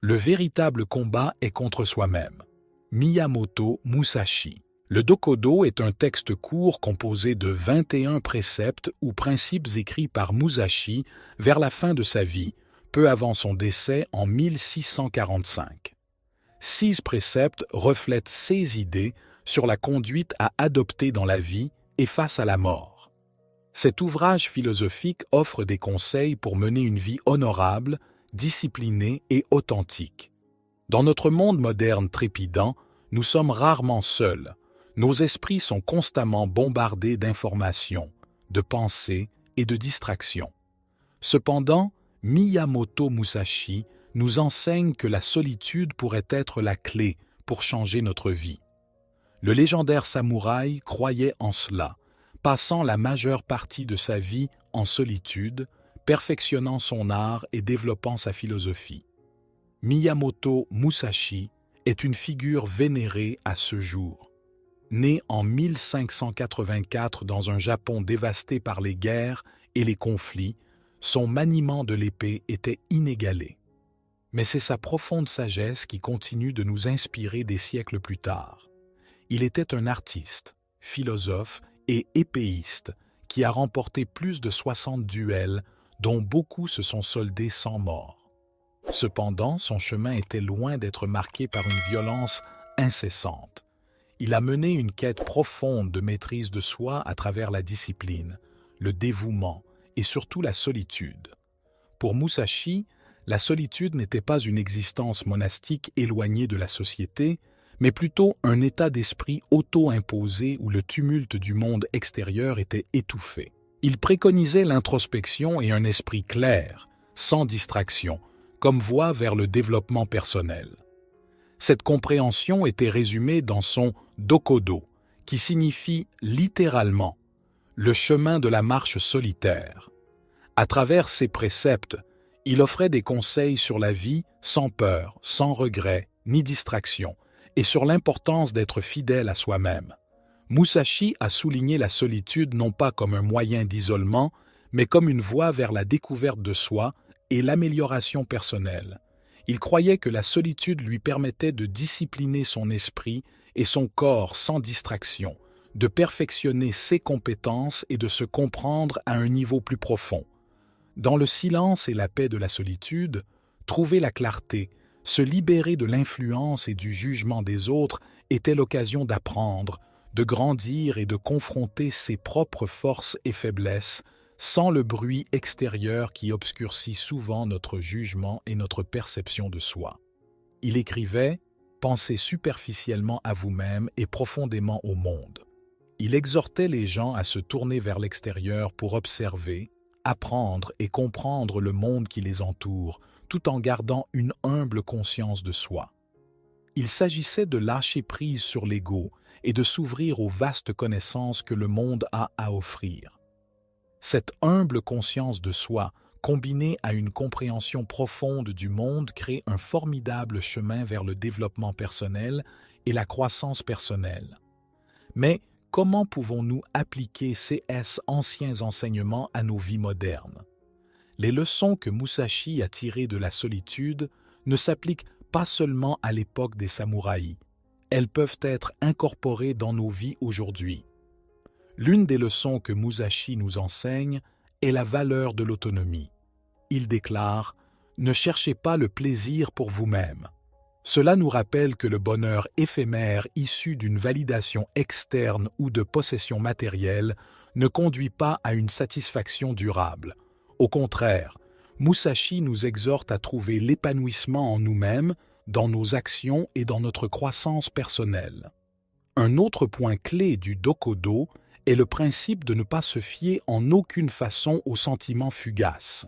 Le véritable combat est contre soi-même. Miyamoto Musashi. Le Dokodo est un texte court composé de 21 préceptes ou principes écrits par Musashi vers la fin de sa vie, peu avant son décès en 1645. 6 préceptes reflètent ses idées sur la conduite à adopter dans la vie et face à la mort. Cet ouvrage philosophique offre des conseils pour mener une vie honorable, disciplinée et authentique. Dans notre monde moderne trépidant, nous sommes rarement seuls. Nos esprits sont constamment bombardés d'informations, de pensées et de distractions. Cependant, Miyamoto Musashi nous enseigne que la solitude pourrait être la clé pour changer notre vie. Le légendaire samouraï croyait en cela, passant la majeure partie de sa vie en solitude, perfectionnant son art et développant sa philosophie. Miyamoto Musashi est une figure vénérée à ce jour. Né en 1584 dans un Japon dévasté par les guerres et les conflits, son maniement de l'épée était inégalé. Mais c'est sa profonde sagesse qui continue de nous inspirer des siècles plus tard. Il était un artiste, philosophe et épéiste qui a remporté plus de 60 duels, dont beaucoup se sont soldés sans mort. Cependant, son chemin était loin d'être marqué par une violence incessante. Il a mené une quête profonde de maîtrise de soi à travers la discipline, le dévouement et surtout la solitude. Pour Musashi, la solitude n'était pas une existence monastique éloignée de la société, mais plutôt un état d'esprit auto-imposé où le tumulte du monde extérieur était étouffé. Il préconisait l'introspection et un esprit clair, sans distraction, comme voie vers le développement personnel. Cette compréhension était résumée dans son Dokodo, qui signifie littéralement « le chemin de la marche solitaire ». À travers ses préceptes, il offrait des conseils sur la vie sans peur, sans regret, ni distraction, et sur l'importance d'être fidèle à soi-même. Musashi a souligné la solitude non pas comme un moyen d'isolement, mais comme une voie vers la découverte de soi et l'amélioration personnelle. Il croyait que la solitude lui permettait de discipliner son esprit et son corps sans distraction, de perfectionner ses compétences et de se comprendre à un niveau plus profond. Dans le silence et la paix de la solitude, trouver la clarté, se libérer de l'influence et du jugement des autres était l'occasion d'apprendre, de grandir et de confronter ses propres forces et faiblesses, sans le bruit extérieur qui obscurcit souvent notre jugement et notre perception de soi. Il écrivait « Pensez superficiellement à vous-même et profondément au monde ». Il exhortait les gens à se tourner vers l'extérieur pour observer, apprendre et comprendre le monde qui les entoure, tout en gardant une humble conscience de soi. Il s'agissait de lâcher prise sur l'ego et de s'ouvrir aux vastes connaissances que le monde a à offrir. Cette humble conscience de soi, combinée à une compréhension profonde du monde, crée un formidable chemin vers le développement personnel et la croissance personnelle. Mais comment pouvons-nous appliquer ces anciens enseignements à nos vies modernes? Les leçons que Musashi a tirées de la solitude ne s'appliquent pas seulement à l'époque des samouraïs. Elles peuvent être incorporées dans nos vies aujourd'hui. L'une des leçons que Musashi nous enseigne est la valeur de l'autonomie. Il déclare « Ne cherchez pas le plaisir pour vous-même ». Cela nous rappelle que le bonheur éphémère issu d'une validation externe ou de possession matérielle ne conduit pas à une satisfaction durable. Au contraire, Musashi nous exhorte à trouver l'épanouissement en nous-mêmes, dans nos actions et dans notre croissance personnelle. Un autre point clé du Dokodo est le principe de ne pas se fier en aucune façon aux sentiments fugaces.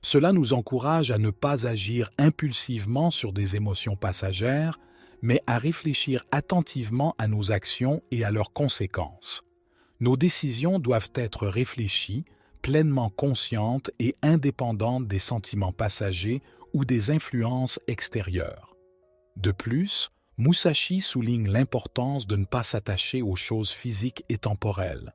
Cela nous encourage à ne pas agir impulsivement sur des émotions passagères, mais à réfléchir attentivement à nos actions et à leurs conséquences. Nos décisions doivent être réfléchies, pleinement conscientes et indépendantes des sentiments passagers ou des influences extérieures. De plus, Musashi souligne l'importance de ne pas s'attacher aux choses physiques et temporelles.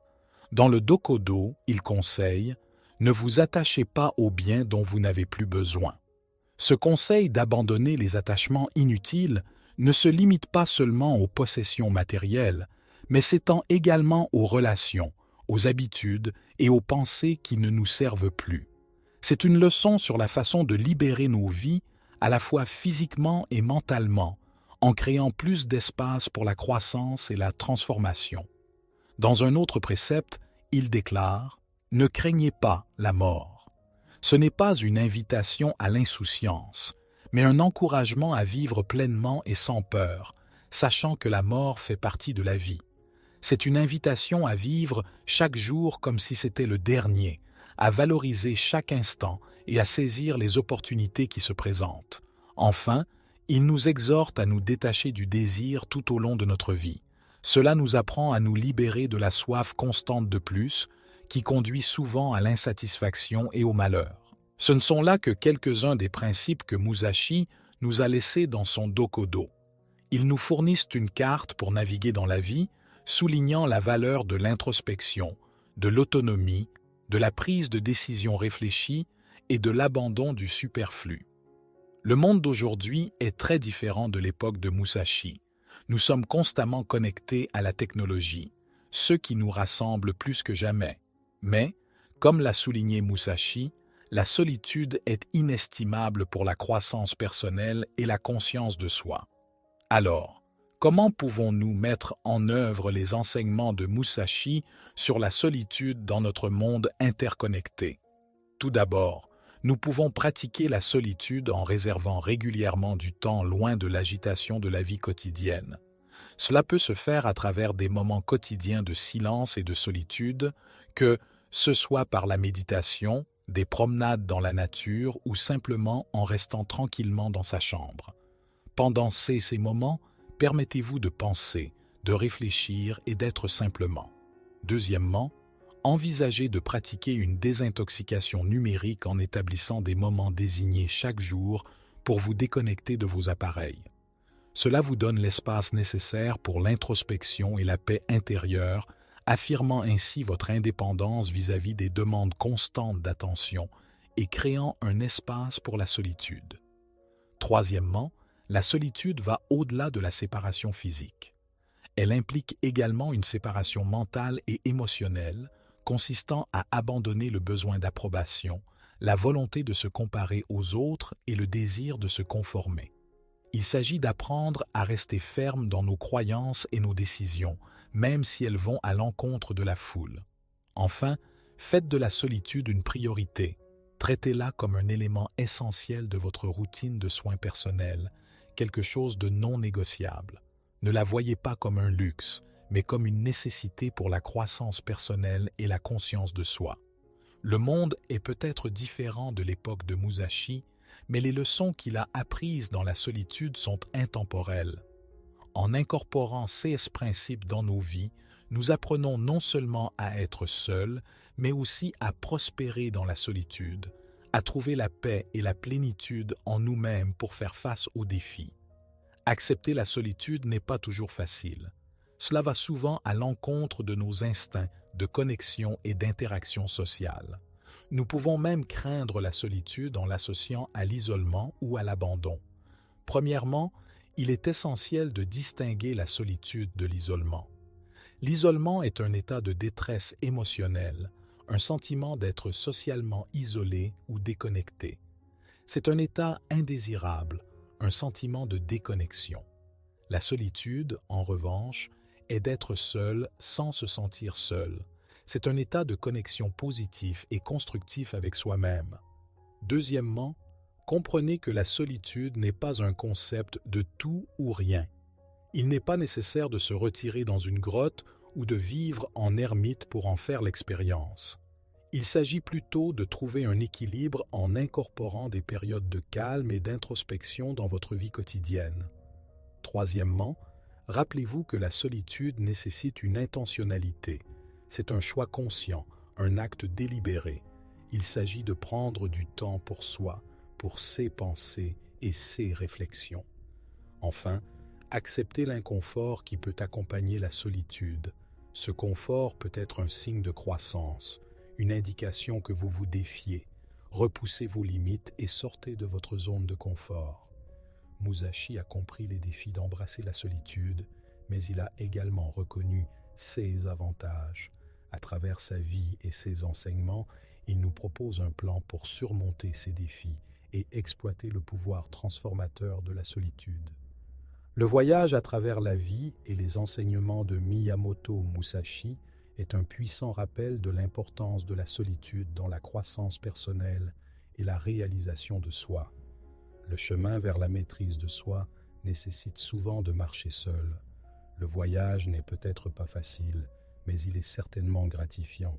Dans le Dokodo, il conseille « Ne vous attachez pas aux biens dont vous n'avez plus besoin ». Ce conseil d'abandonner les attachements inutiles ne se limite pas seulement aux possessions matérielles, mais s'étend également aux relations, aux habitudes et aux pensées qui ne nous servent plus. C'est une leçon sur la façon de libérer nos vies, à la fois physiquement et mentalement, en créant plus d'espace pour la croissance et la transformation. Dans un autre précepte, il déclare « Ne craignez pas la mort ». Ce n'est pas une invitation à l'insouciance, mais un encouragement à vivre pleinement et sans peur, sachant que la mort fait partie de la vie. C'est une invitation à vivre chaque jour comme si c'était le dernier, à valoriser chaque instant et à saisir les opportunités qui se présentent. Enfin, il nous exhorte à nous détacher du désir tout au long de notre vie. Cela nous apprend à nous libérer de la soif constante de plus, qui conduit souvent à l'insatisfaction et au malheur. Ce ne sont là que quelques-uns des principes que Musashi nous a laissés dans son Dokodo. Ils nous fournissent une carte pour naviguer dans la vie, soulignant la valeur de l'introspection, de l'autonomie, de la prise de décision réfléchie et de l'abandon du superflu. Le monde d'aujourd'hui est très différent de l'époque de Musashi. Nous sommes constamment connectés à la technologie, ce qui nous rassemble plus que jamais. Mais, comme l'a souligné Musashi, la solitude est inestimable pour la croissance personnelle et la conscience de soi. Alors, comment pouvons-nous mettre en œuvre les enseignements de Musashi sur la solitude dans notre monde interconnecté? Tout d'abord, nous pouvons pratiquer la solitude en réservant régulièrement du temps loin de l'agitation de la vie quotidienne. Cela peut se faire à travers des moments quotidiens de silence et de solitude, que ce soit par la méditation, des promenades dans la nature ou simplement en restant tranquillement dans sa chambre. Pendant ces moments, permettez-vous de penser, de réfléchir et d'être simplement. Deuxièmement, envisagez de pratiquer une désintoxication numérique en établissant des moments désignés chaque jour pour vous déconnecter de vos appareils. Cela vous donne l'espace nécessaire pour l'introspection et la paix intérieure, affirmant ainsi votre indépendance vis-à-vis des demandes constantes d'attention et créant un espace pour la solitude. Troisièmement, la solitude va au-delà de la séparation physique. Elle implique également une séparation mentale et émotionnelle, consistant à abandonner le besoin d'approbation, la volonté de se comparer aux autres et le désir de se conformer. Il s'agit d'apprendre à rester ferme dans nos croyances et nos décisions, même si elles vont à l'encontre de la foule. Enfin, faites de la solitude une priorité. Traitez-la comme un élément essentiel de votre routine de soins personnels, quelque chose de non négociable. Ne la voyez pas comme un luxe, mais comme une nécessité pour la croissance personnelle et la conscience de soi. Le monde est peut-être différent de l'époque de Musashi, mais les leçons qu'il a apprises dans la solitude sont intemporelles. En incorporant ces principes dans nos vies, nous apprenons non seulement à être seuls, mais aussi à prospérer dans la solitude, à trouver la paix et la plénitude en nous-mêmes pour faire face aux défis. Accepter la solitude n'est pas toujours facile. Cela va souvent à l'encontre de nos instincts de connexion et d'interaction sociale. Nous pouvons même craindre la solitude en l'associant à l'isolement ou à l'abandon. Premièrement, il est essentiel de distinguer la solitude de l'isolement. L'isolement est un état de détresse émotionnelle, un sentiment d'être socialement isolé ou déconnecté. C'est un état indésirable, un sentiment de déconnexion. La solitude, en revanche, est d'être seul sans se sentir seul. C'est un état de connexion positif et constructif avec soi-même. Deuxièmement, comprenez que la solitude n'est pas un concept de tout ou rien. Il n'est pas nécessaire de se retirer dans une grotte ou de vivre en ermite pour en faire l'expérience. Il s'agit plutôt de trouver un équilibre en incorporant des périodes de calme et d'introspection dans votre vie quotidienne. Troisièmement, rappelez-vous que la solitude nécessite une intentionnalité. C'est un choix conscient, un acte délibéré. Il s'agit de prendre du temps pour soi, pour ses pensées et ses réflexions. Enfin, acceptez l'inconfort qui peut accompagner la solitude. Ce confort peut être un signe de croissance, une indication que vous vous défiez. Repoussez vos limites et sortez de votre zone de confort. Musashi a compris les défis d'embrasser la solitude, mais il a également reconnu ses avantages. À travers sa vie et ses enseignements, il nous propose un plan pour surmonter ces défis et exploiter le pouvoir transformateur de la solitude. Le voyage à travers la vie et les enseignements de Miyamoto Musashi est un puissant rappel de l'importance de la solitude dans la croissance personnelle et la réalisation de soi. Le chemin vers la maîtrise de soi nécessite souvent de marcher seul. Le voyage n'est peut-être pas facile, mais il est certainement gratifiant.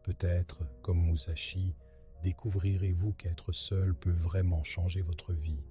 Peut-être, comme Musashi, découvrirez-vous qu'être seul peut vraiment changer votre vie.